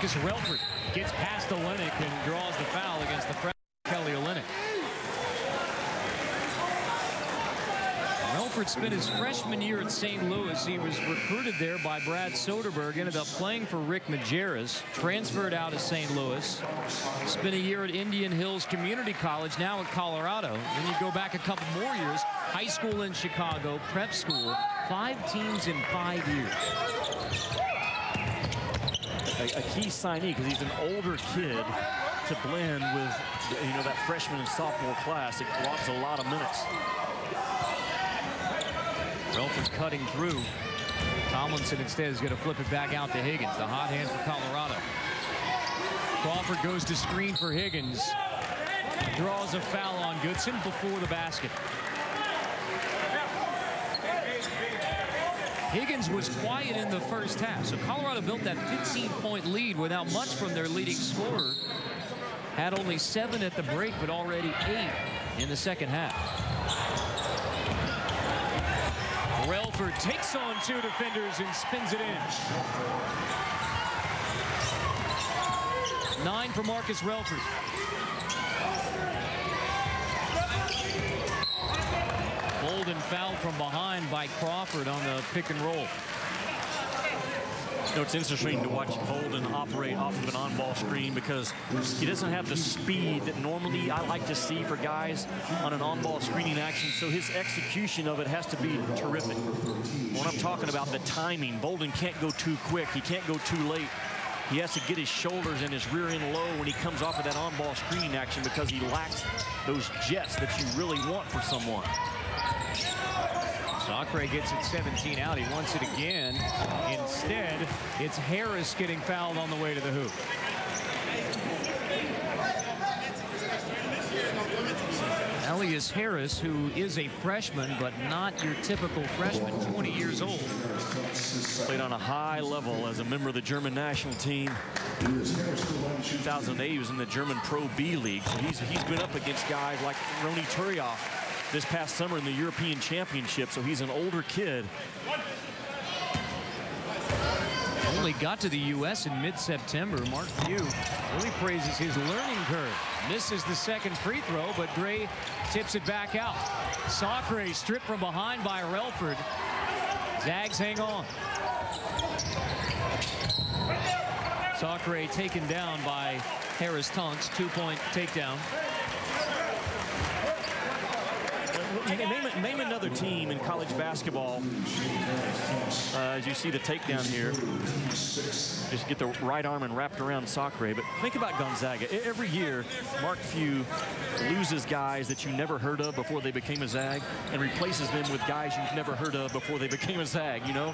Marcus Relford gets past Olynyk and draws the foul against the freshman Kelly Olynyk. Relford spent his freshman year at St. Louis. He was recruited there by Brad Soderberg, ended up playing for Rick Majerus, transferred out of St. Louis, spent a year at Indian Hills Community College, now at Colorado. Then you go back a couple more years, high school in Chicago, prep school, 5 teams in 5 years. A key signee because he's an older kid to blend with, you know, that freshman and sophomore class. It logs a lot of minutes. Relford's cutting through. Tomlinson instead is going to flip it back out to Higgins. The hot hand for Colorado. Crawford goes to screen for Higgins. Draws a foul on Goodson before the basket. Higgins was quiet in the first half, so Colorado built that 15-point lead without much from their leading scorer. Had only 7 at the break, but already 8 in the second half. Relford takes on 2 defenders and spins it in. 9 for Marcus Relford. Bolden fouled from behind by Crawford on the pick and roll. You know, it's interesting to watch Bolden operate off of an on-ball screen because he doesn't have the speed that normally I like to see for guys on an on-ball screening action, so his execution of it has to be terrific. When I'm talking about the timing, Bolden can't go too quick. He can't go too late. He has to get his shoulders and his rear end low when he comes off of that on-ball screening action because he lacks those jets that you really want for someone. Sacre gets it 17 out. He wants it again. Instead, it's Harris getting fouled on the way to the hoop. Elias Harris, who is a freshman, but not your typical freshman, 20 years old. Played on a high level as a member of the German national team. 2008, he was in the German Pro B League. So he's been up against guys like Roni Turioff this past summer in the European Championship, so he's an older kid. Only got to the U.S. in mid-September. Mark Few really praises his learning curve. Misses the second free throw, but Gray tips it back out. Sacre stripped from behind by Relford. Zags hang on. Sacre taken down by Harris Tonks. 2-point takedown. Name another team in college basketball. As you see the takedown here, just get the right arm and wrapped around Sacre. But think about Gonzaga. Every year, Mark Few loses guys that you never heard of before they became a Zag and replaces them with guys you've never heard of before they became a Zag, you know?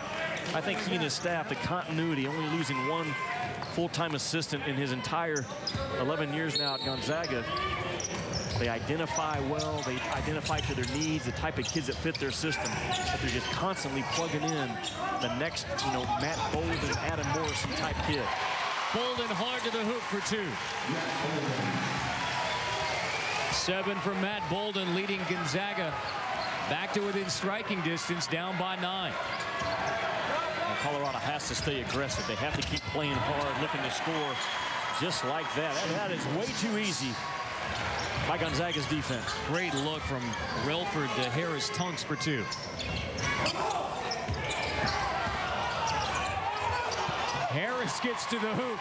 I think he and his staff, the continuity, only losing 1 full-time assistant in his entire 11 years now at Gonzaga. They identify well, they identify to their needs, the type of kids that fit their system, but they're just constantly plugging in the next, you know, Matt Bolden, Adam Morrison type kid. Bolden hard to the hoop for 2. 7 from Matt Bolden, leading Gonzaga back to within striking distance, down by 9. Well, Colorado has to stay aggressive. They have to keep playing hard, looking to score just like that. That is way too easy by Gonzaga's defense. Great look from Relford to Harris Tonks for 2. Harris gets to the hoop.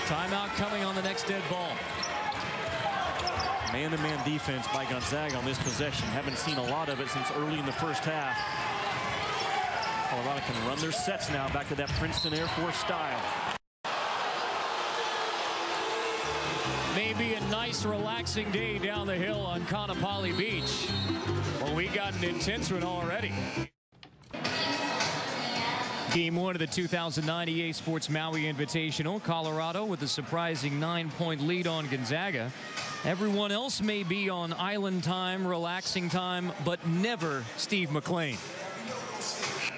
Timeout coming on the next dead ball. Man-to-man defense by Gonzaga on this possession. Haven't seen a lot of it since early in the first half. Colorado can run their sets now back to that Princeton Air Force style. Maybe a nice relaxing day down the hill on Kaanapali Beach. Well, we got an intense one already. Game 1 of the 2009 EA Sports Maui Invitational. Colorado with a surprising 9-point lead on Gonzaga. Everyone else may be on island time, relaxing time, but never Steve McLean.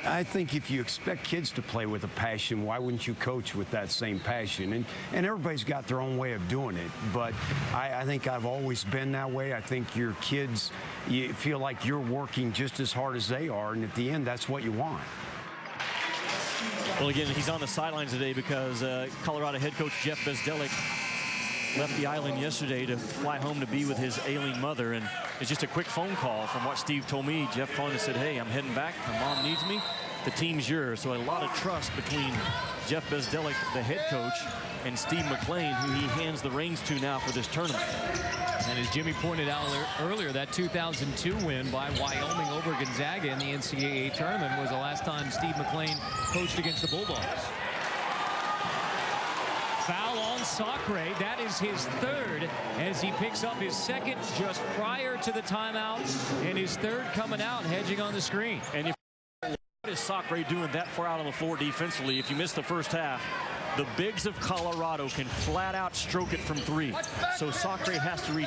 I think if you expect kids to play with a passion, why wouldn't you coach with that same passion? And everybody's got their own way of doing it. But I think I've always been that way. I think your kids, you feel like you're working just as hard as they are. And at the end, that's what you want. Well, again, he's on the sidelines today because Colorado head coach Jeff Bezdelik left the island yesterday to fly home to be with his ailing mother. And it's just a quick phone call from what Steve told me. Jeff called and said, hey, I'm heading back. My mom needs me. The team's yours. So a lot of trust between Jeff Bezdelik, the head coach, and Steve McLean, who he hands the reins to now for this tournament. And as Jimmy pointed out earlier, that 2002 win by Wyoming over Gonzaga in the NCAA tournament was the last time Steve McLean coached against the Bulldogs. Foul on Sacre. That is his third as he picks up his second just prior to the timeout, and his third coming out, hedging on the screen. And what is Sacre doing that far out on the floor defensively? If you missed the first half, the bigs of Colorado can flat out stroke it from three. So Sacre has to reach